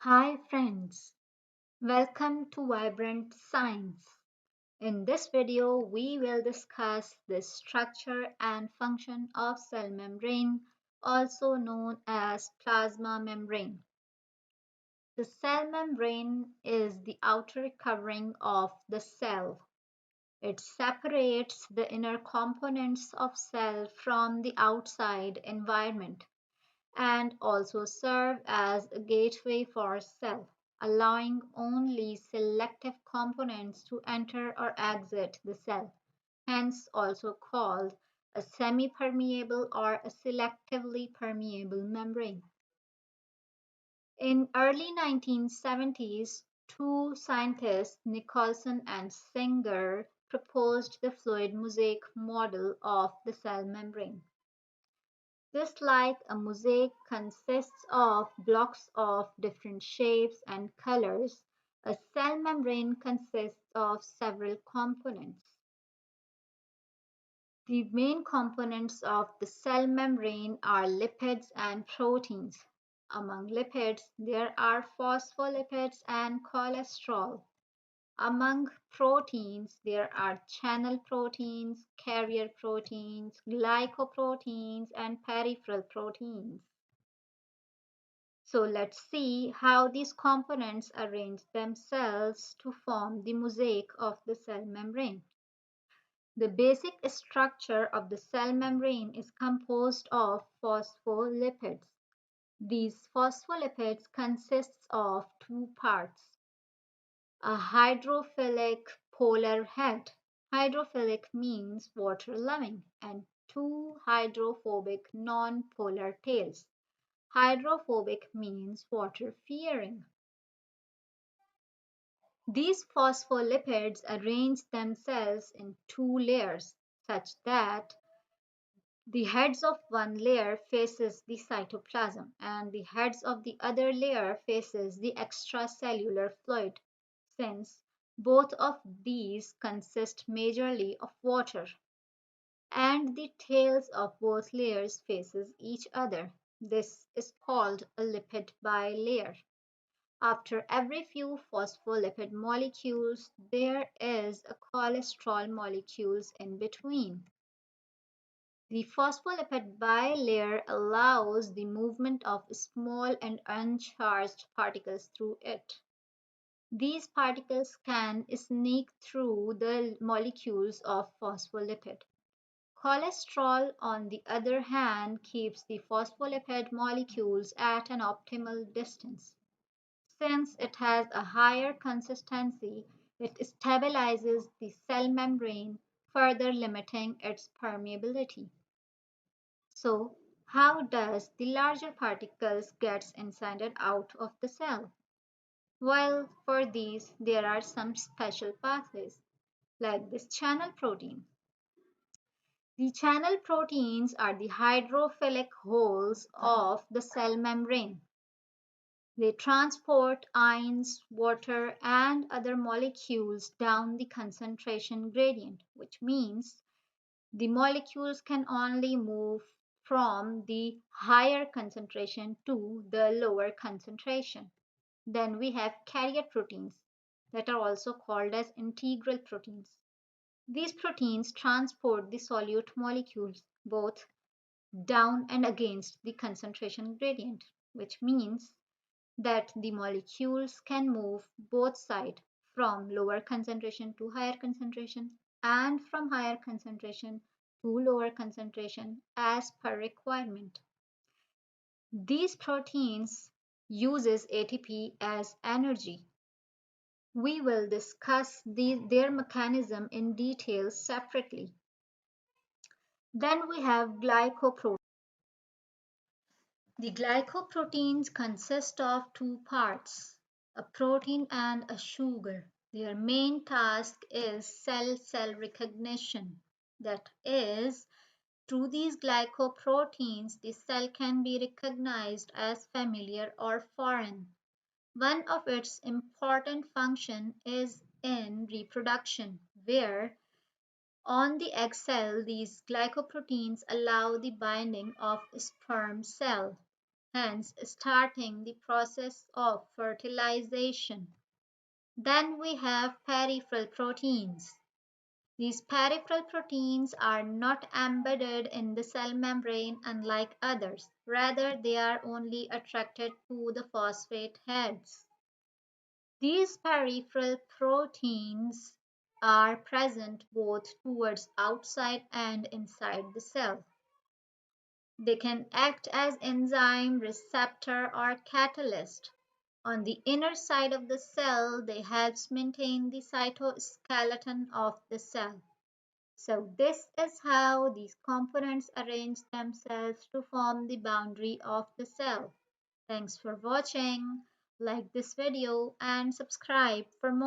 Hi friends, welcome to Vibrant Science. In this video, we will discuss the structure and function of cell membrane, also known as plasma membrane. The cell membrane is the outer covering of the cell. It separates the inner components of cell from the outside environment and also serve as a gateway for cell, allowing only selective components to enter or exit the cell, hence also called a semi-permeable or a selectively permeable membrane. In early 1970s, two scientists, Nicholson and Singer, proposed the fluid mosaic model of the cell membrane. Just like a mosaic consists of blocks of different shapes and colors, a cell membrane consists of several components. The main components of the cell membrane are lipids and proteins. Among lipids, there are phospholipids and cholesterol. Among proteins, there are channel proteins, carrier proteins, glycoproteins, and peripheral proteins. So let's see how these components arrange themselves to form the mosaic of the cell membrane. The basic structure of the cell membrane is composed of phospholipids. These phospholipids consist of two parts: a hydrophilic polar head. Hydrophilic means water-loving, and two hydrophobic non-polar tails. Hydrophobic means water-fearing. These phospholipids arrange themselves in two layers such that the heads of one layer faces the cytoplasm and the heads of the other layer faces the extracellular fluid, since both of these consist majorly of water, and the tails of both layers faces each other. This is called a lipid bilayer. After every few phospholipid molecules, there is a cholesterol molecules in between. The phospholipid bilayer allows the movement of small and uncharged particles through it. These particles can sneak through the molecules of phospholipid. Cholesterol, on the other hand, keeps the phospholipid molecules at an optimal distance. Since it has a higher consistency, it stabilizes the cell membrane, further limiting its permeability. So, how does the larger particles get inside and out of the cell? Well, for these, there are some special pathways, like this channel protein. The channel proteins are the hydrophilic holes of the cell membrane. They transport ions, water, and other molecules down the concentration gradient, which means the molecules can only move from the higher concentration to the lower concentration. Then we have carrier proteins that are also called as integral proteins. These proteins transport the solute molecules both down and against the concentration gradient, which means that the molecules can move both sides from lower concentration to higher concentration and from higher concentration to lower concentration as per requirement. These proteins uses ATP as energy. We will discuss their mechanism in detail separately. Then we have glycoproteins. The glycoproteins consist of two parts, a protein and a sugar. Their main task is cell-cell recognition. That is, through these glycoproteins, the cell can be recognized as familiar or foreign. One of its important functions is in reproduction, where on the egg cell these glycoproteins allow the binding of sperm cell. hence starting the process of fertilization. Then we have peripheral proteins. These peripheral proteins are not embedded in the cell membrane unlike others. Rather, they are only attracted to the phosphate heads. These peripheral proteins are present both towards outside and inside the cell. They can act as enzyme, receptor, or catalyst. On the inner side of the cell, they help maintain the cytoskeleton of the cell. So this is how these components arrange themselves to form the boundary of the cell. Thanks for watching. Like this video and subscribe for more.